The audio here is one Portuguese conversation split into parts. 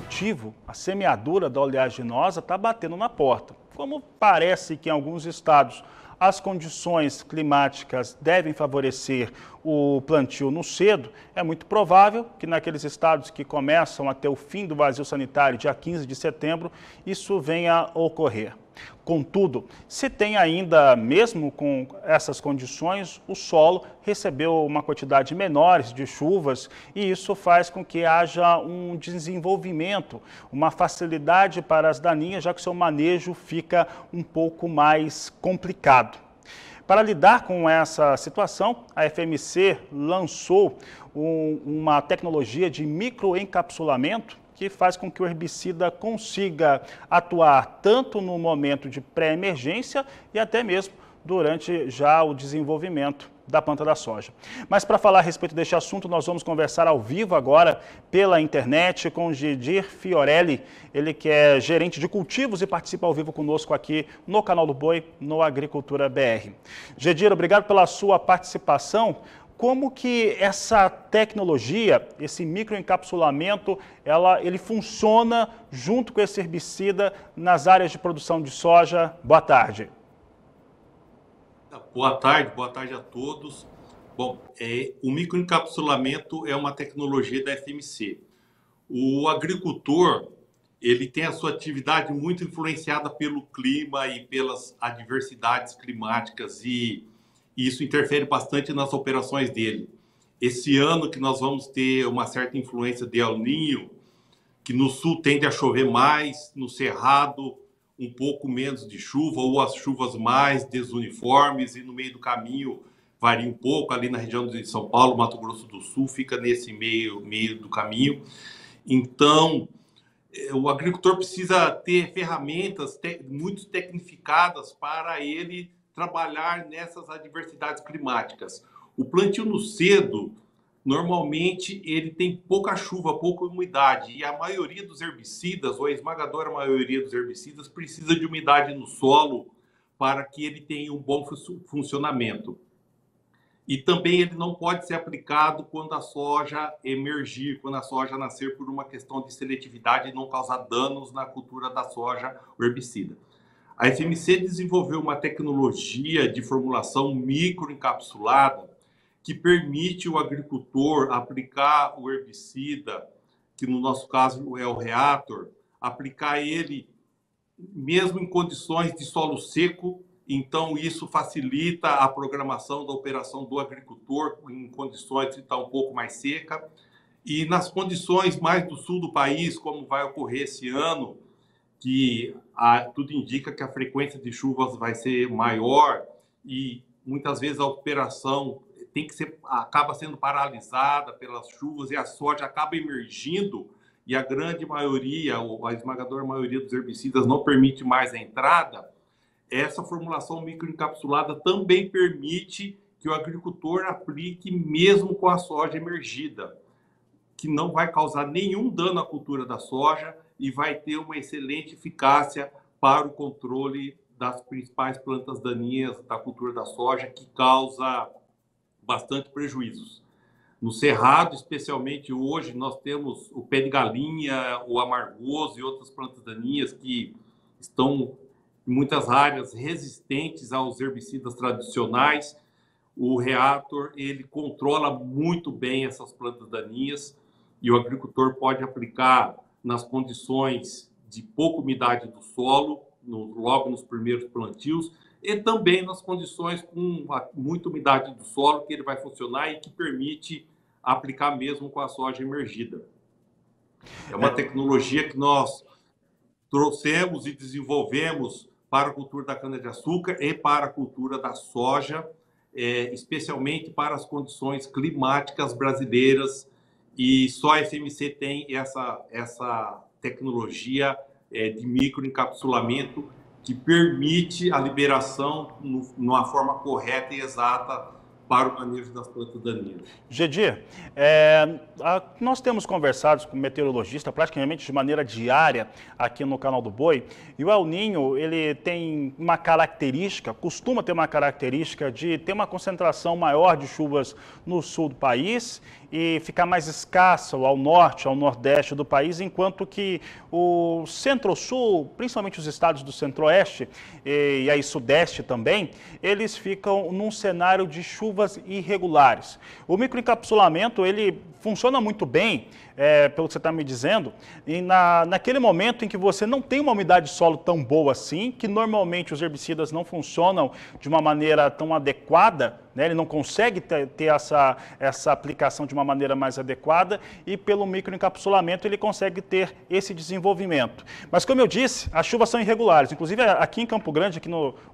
cultivo, a semeadura da oleaginosa está batendo na porta. Como parece que em alguns estados as condições climáticas devem favorecer o plantio no cedo, é muito provável que naqueles estados que começam a ter o fim do vazio sanitário dia 15 de setembro, isso venha a ocorrer. Contudo, se tem ainda, mesmo com essas condições, o solo recebeu uma quantidade menor de chuvas e isso faz com que haja um desenvolvimento, uma facilidade para as daninhas, já que seu manejo fica um pouco mais complicado. Para lidar com essa situação, a FMC lançou uma tecnologia de microencapsulamento que faz com que o herbicida consiga atuar tanto no momento de pré-emergência e até mesmo durante já o desenvolvimento da planta da soja. Mas para falar a respeito deste assunto, nós vamos conversar ao vivo agora pela internet com Gedir Fiorelli, ele que é gerente de cultivos e participa ao vivo conosco aqui no Canal do Boi, no Agricultura BR. Gedir, obrigado pela sua participação. Como que essa tecnologia, esse microencapsulamento, ele funciona junto com esse herbicida nas áreas de produção de soja? Boa tarde. Boa tarde a todos. Bom, o microencapsulamento é uma tecnologia da FMC. O agricultor, ele tem a sua atividade muito influenciada pelo clima e pelas adversidades climáticas e isso interfere bastante nas operações dele. Esse ano que nós vamos ter uma certa influência de El Niño, que no sul tende a chover mais, no Cerrado um pouco menos de chuva, ou as chuvas mais desuniformes, e no meio do caminho varia um pouco, ali na região de São Paulo, Mato Grosso do Sul, fica nesse meio do caminho. Então, o agricultor precisa ter ferramentas muito tecnificadas para ele trabalhar nessas adversidades climáticas. O plantio no cedo, normalmente, ele tem pouca chuva, pouca umidade, e a maioria dos herbicidas, ou a esmagadora maioria dos herbicidas, precisa de umidade no solo para que ele tenha um bom funcionamento. E também ele não pode ser aplicado quando a soja emergir, quando a soja nascer por uma questão de seletividade e não causar danos na cultura da soja, o herbicida. A FMC desenvolveu uma tecnologia de formulação microencapsulada que permite o agricultor aplicar o herbicida, que no nosso caso é o Reator, aplicar ele mesmo em condições de solo seco. Então isso facilita a programação da operação do agricultor em condições que está um pouco mais seca. E nas condições mais do sul do país, como vai ocorrer esse ano, que tudo indica que a frequência de chuvas vai ser maior e muitas vezes a operação acaba sendo paralisada pelas chuvas e a soja acaba emergindo e a grande maioria, ou a esmagadora maioria dos herbicidas não permite mais a entrada. Essa formulação microencapsulada também permite que o agricultor aplique mesmo com a soja emergida, que não vai causar nenhum dano à cultura da soja e vai ter uma excelente eficácia para o controle das principais plantas daninhas da cultura da soja, que causa bastante prejuízos. No Cerrado, especialmente hoje, nós temos o pé de galinha, o amargoso e outras plantas daninhas que estão em muitas áreas resistentes aos herbicidas tradicionais. O Reator, ele controla muito bem essas plantas daninhas e o agricultor pode aplicar nas condições de pouca umidade do solo, logo nos primeiros plantios, e também nas condições com muita umidade do solo, que ele vai funcionar e que permite aplicar mesmo com a soja emergida. É uma tecnologia que nós trouxemos e desenvolvemos para a cultura da cana-de-açúcar e para a cultura da soja, especialmente para as condições climáticas brasileiras, e só a FMC tem essa tecnologia de microencapsulamento que permite a liberação numa forma correta e exata para o manejo das plantas daninhas. Gedi, nós temos conversado com meteorologista praticamente de maneira diária aqui no Canal do Boi, e o El Niño, ele tem uma característica, costuma ter uma característica de ter uma concentração maior de chuvas no sul do país e ficar mais escassa ao norte, ao nordeste do país, enquanto que o centro-sul, principalmente os estados do centro-oeste e aí sudeste também, eles ficam num cenário de chuvas irregulares. O microencapsulamento, ele funciona muito bem, pelo que você está me dizendo, e naquele momento em que você não tem uma umidade de solo tão boa assim, que normalmente os herbicidas não funcionam de uma maneira tão adequada, né? Ele não consegue ter essa aplicação de uma maneira mais adequada, e pelo microencapsulamento ele consegue ter esse desenvolvimento. Mas como eu disse, as chuvas são irregulares, inclusive aqui em Campo Grande,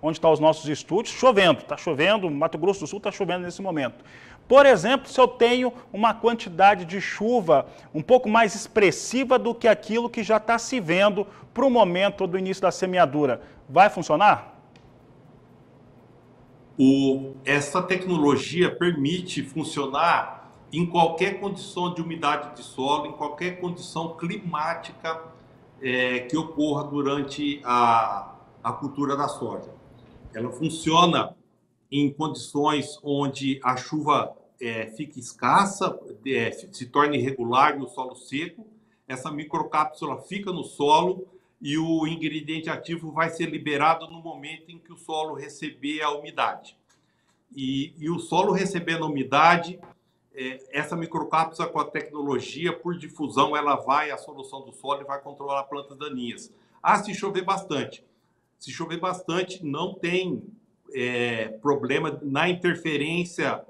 onde estão os nossos estúdios, está chovendo, Mato Grosso do Sul está chovendo nesse momento. Por exemplo, se eu tenho uma quantidade de chuva um pouco mais expressiva do que aquilo que já está se vendo para o momento do início da semeadura, vai funcionar? Essa tecnologia permite funcionar em qualquer condição de umidade de solo, em qualquer condição climática que ocorra durante a cultura da soja. Ela funciona em condições onde a chuva fica escassa, se torna irregular no solo seco, essa microcápsula fica no solo e o ingrediente ativo vai ser liberado no momento em que o solo receber a umidade. E o solo recebendo a umidade, essa microcápsula com a tecnologia, por difusão, ela vai à solução do solo e vai controlar plantas daninhas. Se chover bastante. Se chover bastante, não tem problema na interferência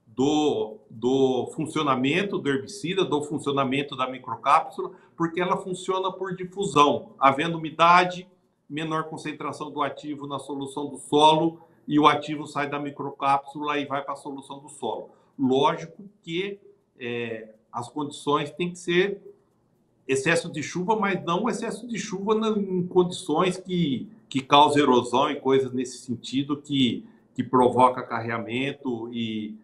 do funcionamento do herbicida, do funcionamento da microcápsula, porque ela funciona por difusão. Havendo umidade, menor concentração do ativo na solução do solo e o ativo sai da microcápsula e vai para a solução do solo. Lógico que as condições têm que ser excesso de chuva, mas não excesso de chuva em condições que causam erosão e coisas nesse sentido que provoca carreamento e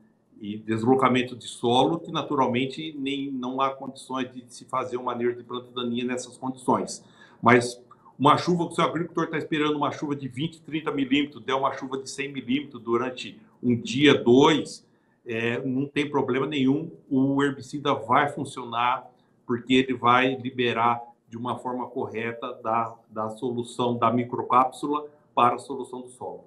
deslocamento de solo, que naturalmente não há condições de se fazer um manejo de planta daninha nessas condições. Mas uma chuva que o seu agricultor está esperando, uma chuva de 20, 30 milímetros, der uma chuva de 100 milímetros durante um dia, dois, não tem problema nenhum, o herbicida vai funcionar, porque ele vai liberar de uma forma correta da solução da microcápsula para a solução do solo.